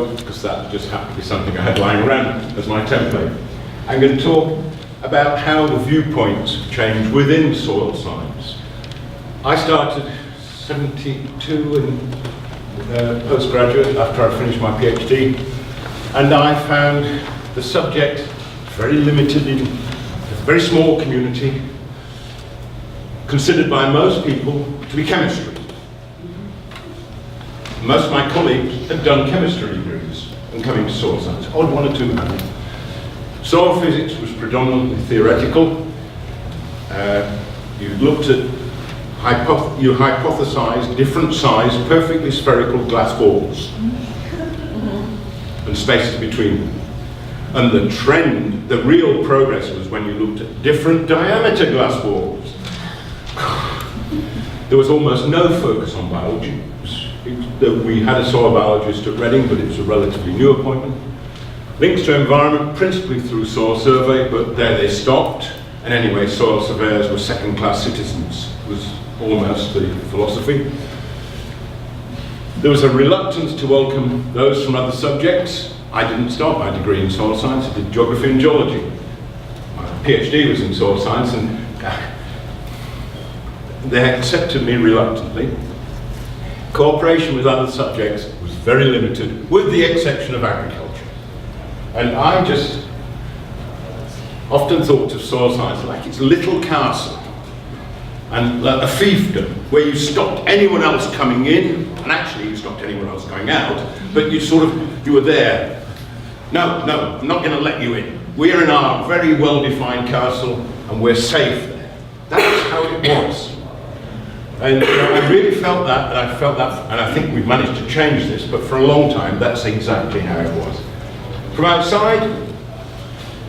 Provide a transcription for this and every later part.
because that just happened to be something I had lying around as my template. I'm going to talk about how the viewpoints change within soil science. I started 72 in postgraduate after I finished my PhD, and I found the subject very limited in a very small community, considered by most people to be chemistry. Most of my colleagues had done chemistry degrees and coming to soil science. Odd one or two hadn't. Soil physics was predominantly theoretical. You looked at, you hypothesized different size, perfectly spherical glass balls and spaces between them. And the trend, the real progress was when you looked at different diameter glass balls. There was almost no focus on biology. We had a soil biologist at Reading, but it was a relatively new appointment. Links to environment, principally through soil survey, but there they stopped. And anyway, soil surveyors were second-class citizens, was almost the philosophy. There was a reluctance to welcome those from other subjects. I didn't start my degree in soil science, I did geography and geology. My PhD was in soil science, and they accepted me reluctantly. Cooperation with other subjects was very limited, with the exception of agriculture. And I just often thought of soil science like its little castle, and like a fiefdom, where you stopped anyone else coming in, and actually you stopped anyone else going out, but you were there. No, I'm not going to let you in. We're in our very well-defined castle, and we're safe there. That's how it was. And I really felt that, and I think we've managed to change this, but for a long time, that's exactly how it was. From outside,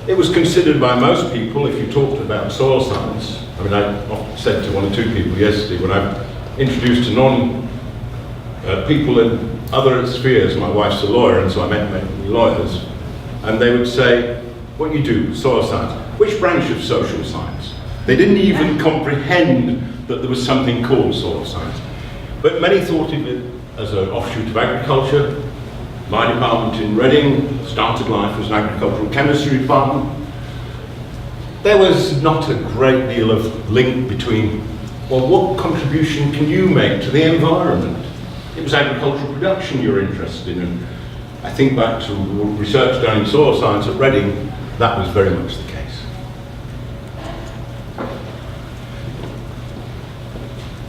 it was considered by most people, if you talked about soil science, I mean, I said to one or two people yesterday, when I introduced to people in other spheres, my wife's a lawyer, and so I met many lawyers, and they would say, what do you do, soil science? Which branch of social science? They didn't even comprehend that there was something called soil science. But many thought of it as an offshoot of agriculture. My department in Reading started life as an agricultural chemistry department. There was not a great deal of link between, well, what contribution can you make to the environment? It was agricultural production you were interested in, and I think back to research done in soil science at Reading, that was very much the case.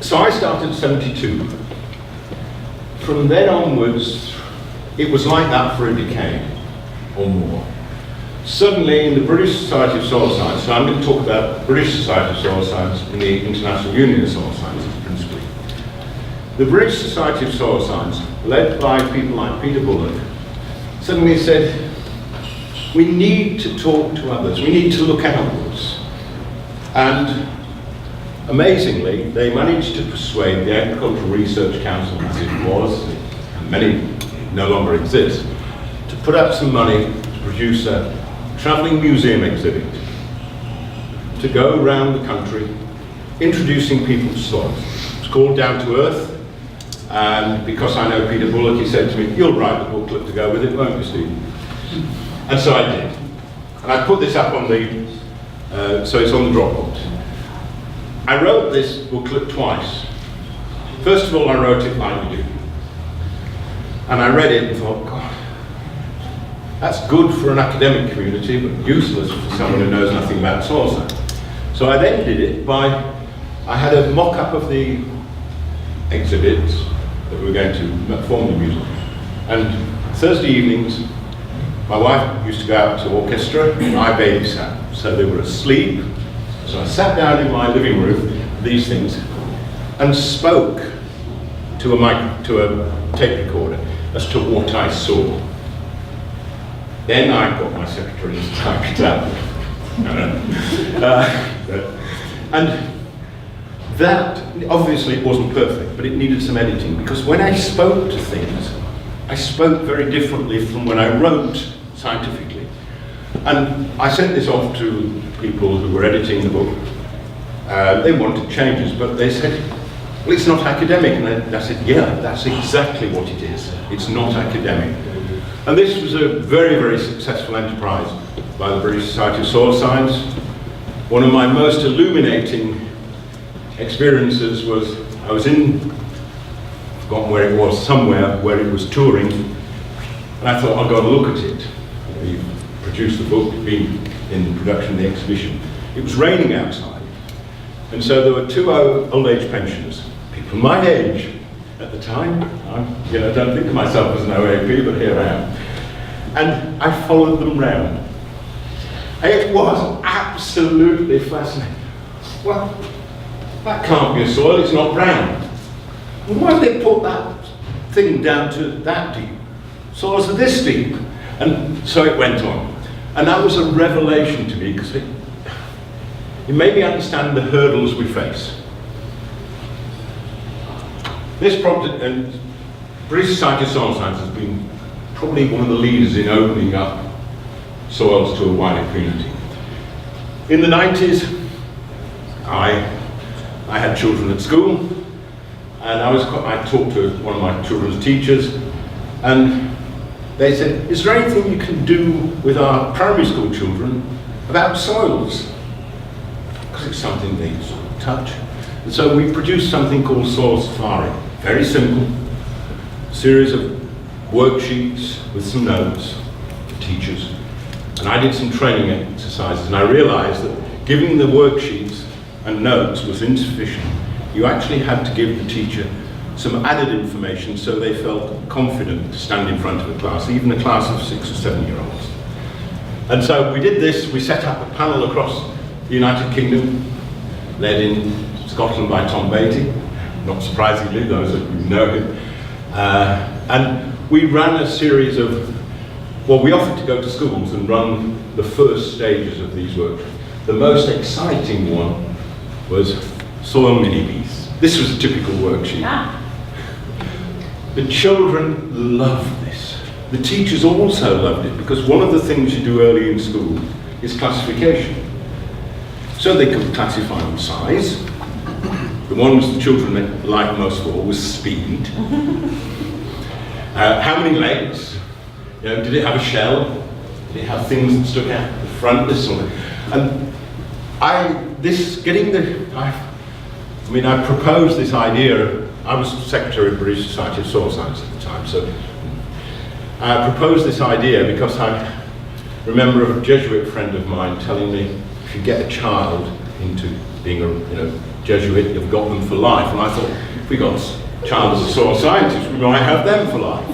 So I started in 72. From then onwards, it was like that for a decade or more. Suddenly, in the British Society of Soil Science, so I'm going to talk about the British Society of Soil Science and the International Union of Soil Sciences principally. The British Society of Soil Science, led by people like Peter Bullock, suddenly said, we need to talk to others, we need to look outwards. And amazingly, they managed to persuade the Agricultural Research Council, as it was, and many no longer exist, to put up some money to produce a travelling museum exhibit, to go around the country introducing people to soil. It's called Down to Earth, and because I know Peter Bullock, he said to me, you'll write the booklet to go with it, won't you, Steve? And so I did. And I put this up on the, so it's on the Dropbox. I wrote this booklet twice. First of all, I wrote it like you do. And I read it and thought, God, that's good for an academic community, but useless for someone who knows nothing about soil science. So I then did it by, I had a mock-up of the exhibits that we were going to form the museum. And Thursday evenings, my wife used to go out to orchestra, and I babysat. So they were asleep. So I sat down in my living room, these things, and spoke to a tape recorder as to what I saw. Then I got my secretary to type it out. And that, obviously it wasn't perfect, but it needed some editing, because when I spoke to things, I spoke very differently from when I wrote scientifically. And I sent this off to people who were editing the book. They wanted changes, but they said, well, it's not academic. And I said, yeah, that's exactly what it is. It's not academic. And this was a very, very successful enterprise by the British Society of Soil Science. One of my most illuminating experiences was, I was in, I've forgotten where it was, somewhere where it was touring, and I thought, I've got to look at it. We produced the book, been in production of the exhibition. It was raining outside, and so there were two old age pensioners, people my age at the time. I don't think of myself as an OAP, but here I am. And I followed them round. It was absolutely fascinating. Well, that can't be a soil, it's not brown. Well, why have they put that thing down to that deep? Soils are this deep. And so it went on. And that was a revelation to me, because it made me understand the hurdles we face. This prompted, and British Society of Soil Science has been probably one of the leaders in opening up soils to a wider community. In the 90s, I had children at school, and I talked to one of my children's teachers, and they said, is there anything you can do with our primary school children about soils? Because it's something they sort of touch. And so we produced something called Soil Safari. Very simple, series of worksheets with some notes for teachers. And I did some training exercises, and I realized that giving the worksheets and notes was insufficient. You actually had to give the teacher some added information so they felt confident to stand in front of a class, even a class of 6 or 7 year olds. And so we did this, we set up a panel across the United Kingdom, led in Scotland by Tom Beatty, not surprisingly, those of you who know him. And we ran a series of, well, we offered to go to schools and run the first stages of these workshops. The most exciting one was soil mini-bees. This was a typical worksheet. Ah. The children loved this. The teachers also loved it, because one of the things you do early in school is classification. So they could classify on size. The ones the children liked most for was speed. How many legs? Did it have a shell? Did it have things that stuck out the front? This sort of. And I proposed this idea. I was secretary of the British Society of Soil Science at the time, so I proposed this idea because I remember a Jesuit friend of mine telling me, if you get a child into being a Jesuit, you've got them for life. And I thought, if we got a child as a soil scientist, we might have them for life.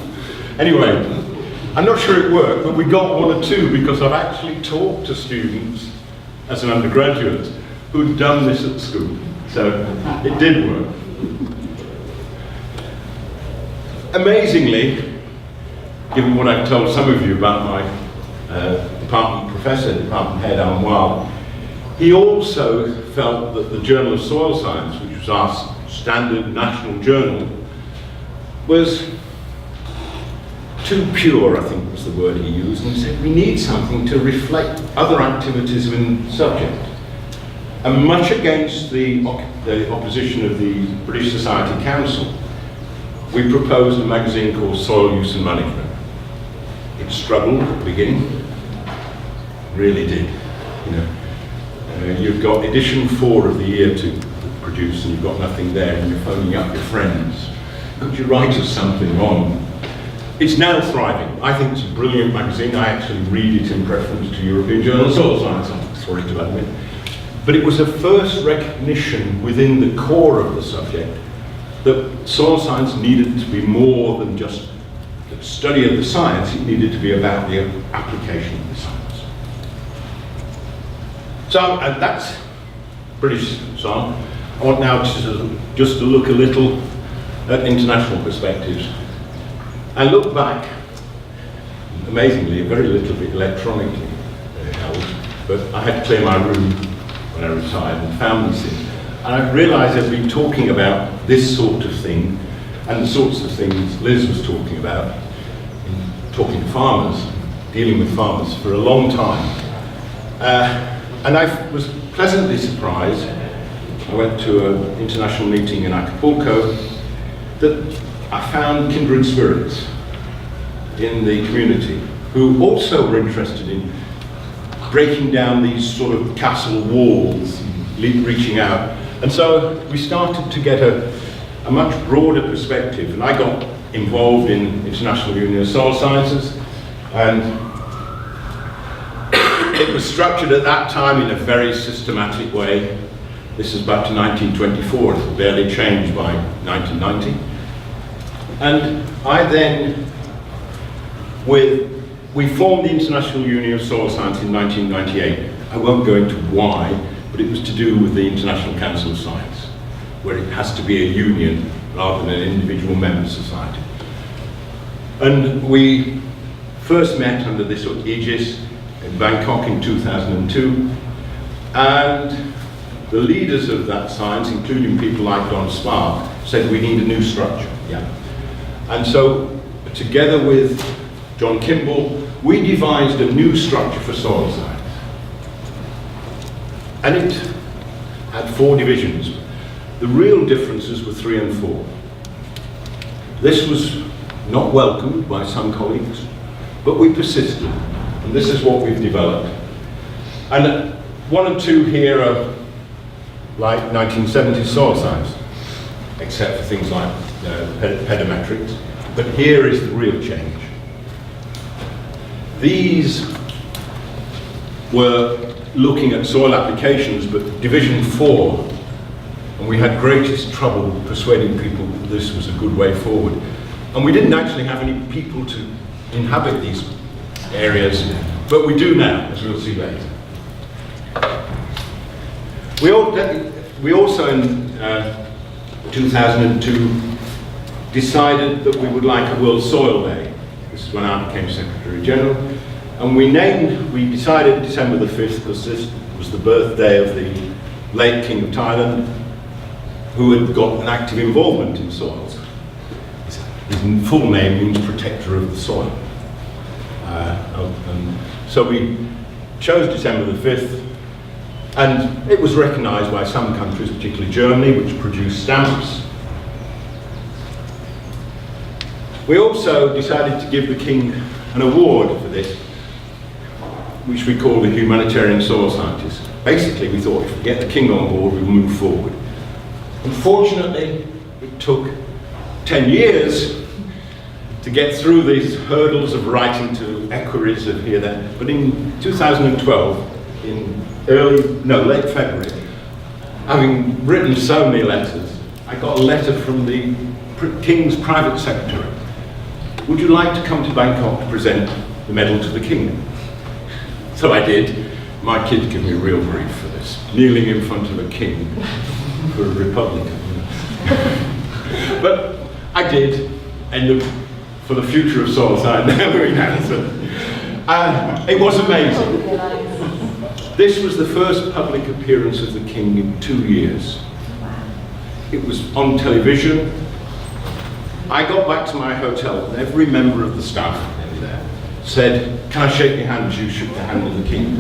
Anyway, I'm not sure it worked, but we got one or two, because I've actually talked to students as an undergraduate who'd done this at school. So it did work. Amazingly, given what I've told some of you about my department professor, department head, Alan Wilde, he also felt that the Journal of Soil Science, which was our standard national journal, was too pure, I think was the word he used, and he said we need something to reflect other activities in the subject. And much against the opposition of the British Society Council, we proposed a magazine called Soil Use and Management. It struggled at the beginning, really did. You've got edition 4 of the year to produce, and you've got nothing there, and you're phoning up your friends. Could you write us something on? It's now thriving. I think it's a brilliant magazine. I actually read it in preference to European Journal of Soil Science, I'm sorry to admit. But it was a first recognition within the core of the subject that soil science needed to be more than just the study of the science, it needed to be about the application of the science. So, and that's British soil. I want now just to look a little at international perspectives. I look back, amazingly, very little bit electronically held, but I had to clear my room when I retired and found this thing. And I realised I've been talking about this sort of thing and the sorts of things Liz was talking about, in talking to farmers, dealing with farmers for a long time. And I was pleasantly surprised. I went to an international meeting in Acapulco that I found kindred spirits. in the community who also were interested in breaking down these sort of castle walls, reaching out. And so we started to get a much broader perspective, and I got involved in International Union of Soil Sciences, and it was structured at that time in a very systematic way. This is back to 1924, it barely changed by 1990. And I then, we formed the International Union of Soil Science in 1998. I won't go into why, but it was to do with the International Council of Science, where it has to be a union rather than an individual member society. And we first met under this sort of aegis in Bangkok in 2002, and the leaders of that science, including people like Don Spark, said we need a new structure. Yeah. And so, together with John Kimball, we devised a new structure for soil science. And it had 4 divisions. The real differences were 3 and 4. This was not welcomed by some colleagues, but we persisted, and this is what we've developed. And 1 and 2 here are like 1970s soil science, except for things like pedometrics, but here is the real change. These were looking at soil applications, but Division 4, and we had greatest trouble persuading people that this was a good way forward. And we didn't actually have any people to inhabit these areas, but we do now, as we'll see later. We also in 2002 decided that we would like a World Soil Day. This is when I became Secretary General. And we decided December the 5th, because this was the birthday of the late King of Thailand, who had got an active involvement in soils. His full name means protector of the soil. And so we chose December the 5th, and it was recognised by some countries, particularly Germany, which produced stamps. We also decided to give the King an award for this, which we called the Humanitarian Soil Scientist. Basically, we thought if we get the King on board, we'll move forward. Unfortunately, it took 10 years to get through these hurdles of writing to equerries of here, there. But in 2012, in late February, having written so many letters, I got a letter from the King's private secretary. Would you like to come to Bangkok to present the medal to the King? So I did. My kids give me a real grief for this, kneeling in front of a king for a Republican. But I did, and for the future of soil science, it was amazing. This was the first public appearance of the King in 2 years. It was on television. I got back to my hotel, and every member of the staff there said, "Can I shake your hand?" You shook the hand of the King.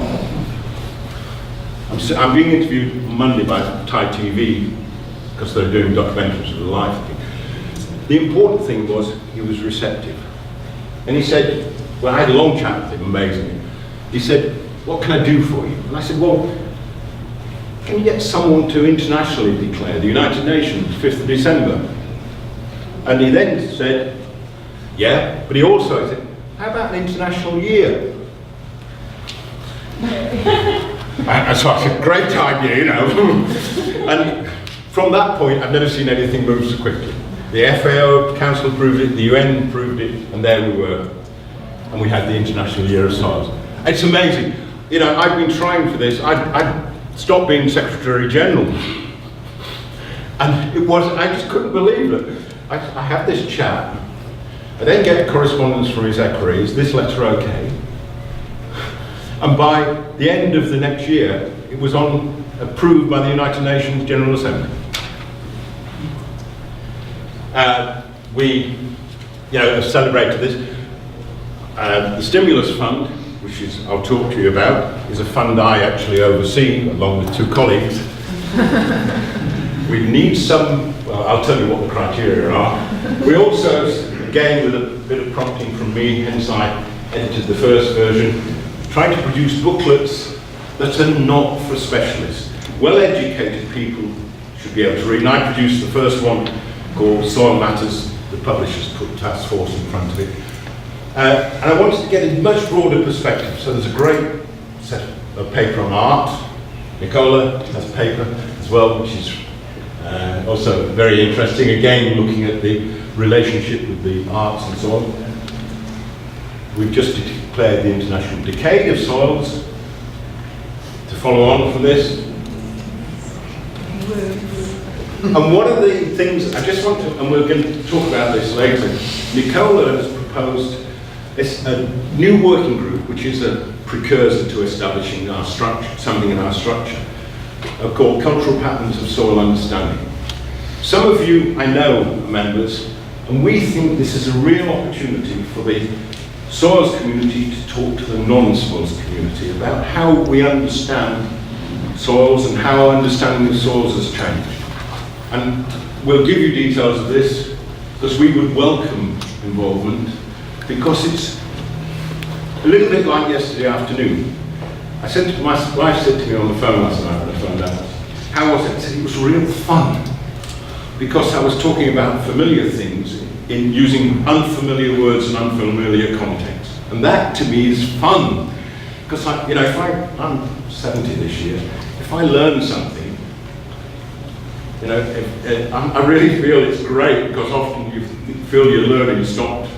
I'm being interviewed on Monday by Thai TV, because they're doing documentaries of the life of the King. The important thing was he was receptive. And he said, well, I had a long chat with him, amazingly. He said, "What can I do for you?" And I said, "Well, can you get someone to internationally declare the United Nations, 5th of December? And he then said, "Yeah," but he also said, "How about an international year?" And so I said, "Great idea, you know." And from that point, I've never seen anything move so quickly. The FAO Council approved it, the UN approved it, and there we were. And we had the International Year of Soils. It's amazing. You know, I've been trying for this. I stopped being Secretary General. And I just couldn't believe it. I have this chap. I then get correspondence from his equerries, this letter okay. And by the end of the next year, it was approved by the United Nations General Assembly. We have celebrated this. The Stimulus Fund, which I'll talk to you about, is a fund I actually oversee along with 2 colleagues. We need some, well, I'll tell you what the criteria are. We also again with a bit of prompting from me, hence I edited the first version, trying to produce booklets that are not for specialists. Well-educated people should be able to read. And I produced the first one called Soil Matters. The publishers put Task Force in front of it. And I wanted to get a much broader perspective. So there's a great set of paper on art. Nicola has paper as well, which is also very interesting. Again, looking at the relationship with the arts and so on. We've just declared the International Decade of Soils. To follow on from this. And one of the things I just want to, and we're going to talk about this later, Nicola has proposed a new working group, which is a precursor to establishing our structure, something in our structure, called Cultural Patterns of Soil Understanding. Some of you, I know, are members, and we think this is a real opportunity for the soils community to talk to the non-soils community about how we understand soils and how our understanding of soils has changed. And we'll give you details of this because we would welcome involvement, because it's a little bit like yesterday afternoon. My wife said to me on the phone last night when I found out, how was it? I said it was real fun, because I was talking about familiar things in using unfamiliar words and unfamiliar context. And that to me is fun, because I'm 70 this year, if I learn something, I really feel it's great, because often you feel your learning stopped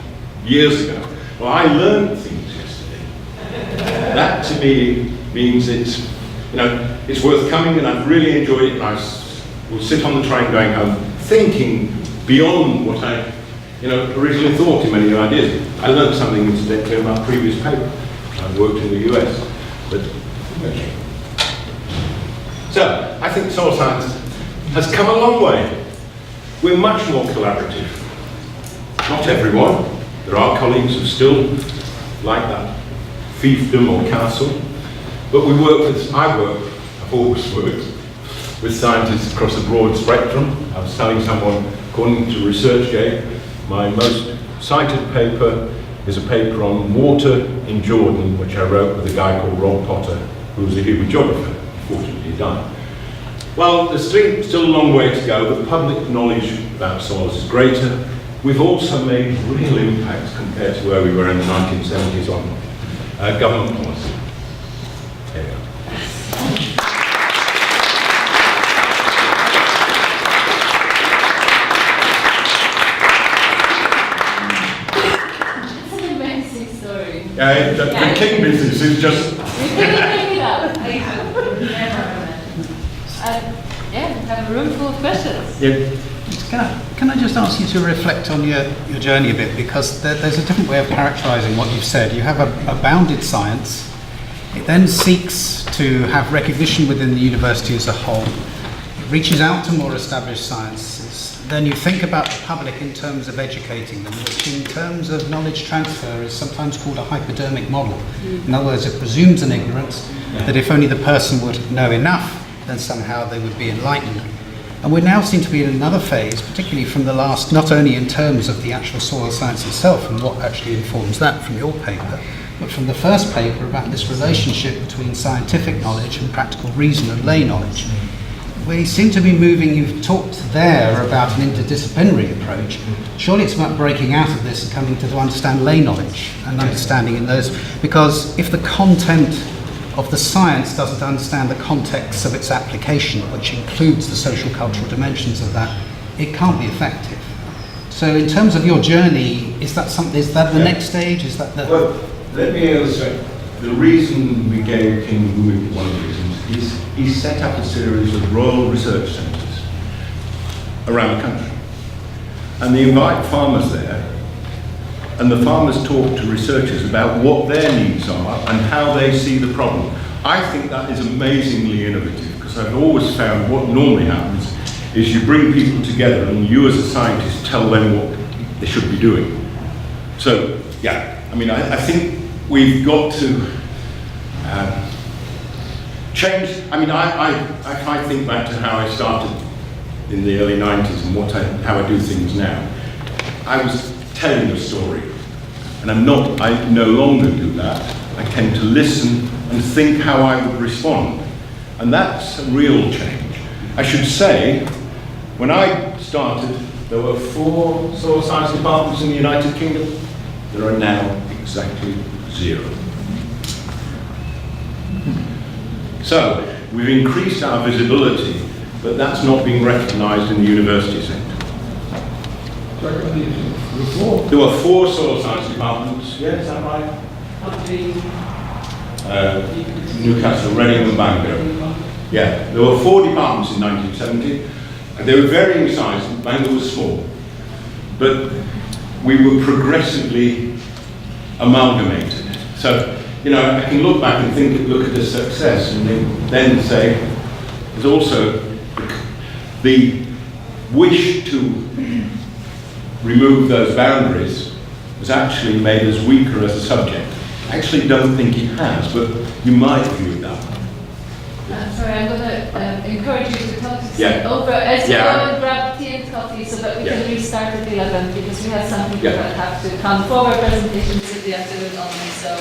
years ago. Well, I learned things yesterday. That to me means it's worth coming, and I've really enjoyed it. And I will sit on the train going home thinking beyond what I originally thought in many ideas. I learned something incidentally about previous paper. I've worked in the US. So, I think soil science has come a long way. We're much more collaborative. Not everyone. There are colleagues who still like that fiefdom or castle. But I've always worked with scientists across a broad spectrum. I was telling someone, according to ResearchGate, my most cited paper is a paper on water in Jordan, which I wrote with a guy called Rob Potter, who was a human geographer. Unfortunately, he died. Well, there's still a long way to go. The public knowledge about soils is greater. We've also made real impacts compared to where we were in the 1970s on government policy. There you go. The king business is just... We can bring it up. Yeah, we have a room full of questions. Yeah. Can I just ask you to reflect on your journey a bit, because there's a different way of characterising what you've said. You have a bounded science. It then seeks to have recognition within the university as a whole. It reaches out to more established sciences. Then you think about the public in terms of educating them, which in terms of knowledge transfer is sometimes called a hypodermic model. In other words, it presumes an ignorance that if only the person would know enough, then somehow they would be enlightened. And we now seem to be in another phase, particularly from the last, not only in terms of the actual soil science itself and what actually informs that from your paper, but from the first paper about this relationship between scientific knowledge and practical reason and lay knowledge. We seem to be moving, you've talked there about an interdisciplinary approach. Surely it's about breaking out of this and coming to understand lay knowledge and understanding in those, because if the content of the science doesn't understand the context of its application, which includes the social cultural dimensions of that, it can't be effective. So in terms of your journey, is that the next stage? Is that the... Well, let me illustrate. The reason we gave King Louis, one of the reasons, is he set up a series of rural research centres around the country. And they invite farmers there, and the farmers talk to researchers about what their needs are and how they see the problem. I think that is amazingly innovative, because I've always found what normally happens is you bring people together and you as a scientist tell them what they should be doing. So, yeah, I mean, I think we've got to change. I mean, I think back to how I started in the early 90s and how I do things now. I was telling a story. And I no longer do that. I tend to listen and think how I would respond. And that's a real change. I should say, when I started, there were 4 soil science departments in the United Kingdom. There are now exactly 0. So, we've increased our visibility, but that's not being recognised in the university sector. There were 4 soil science departments, yeah, is that right? Newcastle, Reading and Bangor. Yeah, there were 4 departments in 1970, and they were varying size. Bangor was small. But we were progressively amalgamated. So, you know, I can look back and look at the success and then say, there's also the wish to remove those boundaries has actually made us weaker as a subject. I actually don't think it has, but you might view it that way. Sorry, I'm going to encourage you to talk to Yeah. over as Yeah. you go and grab tea and coffee so that we can restart at 11 because we have some people that have to come for our presentations in the afternoon only. So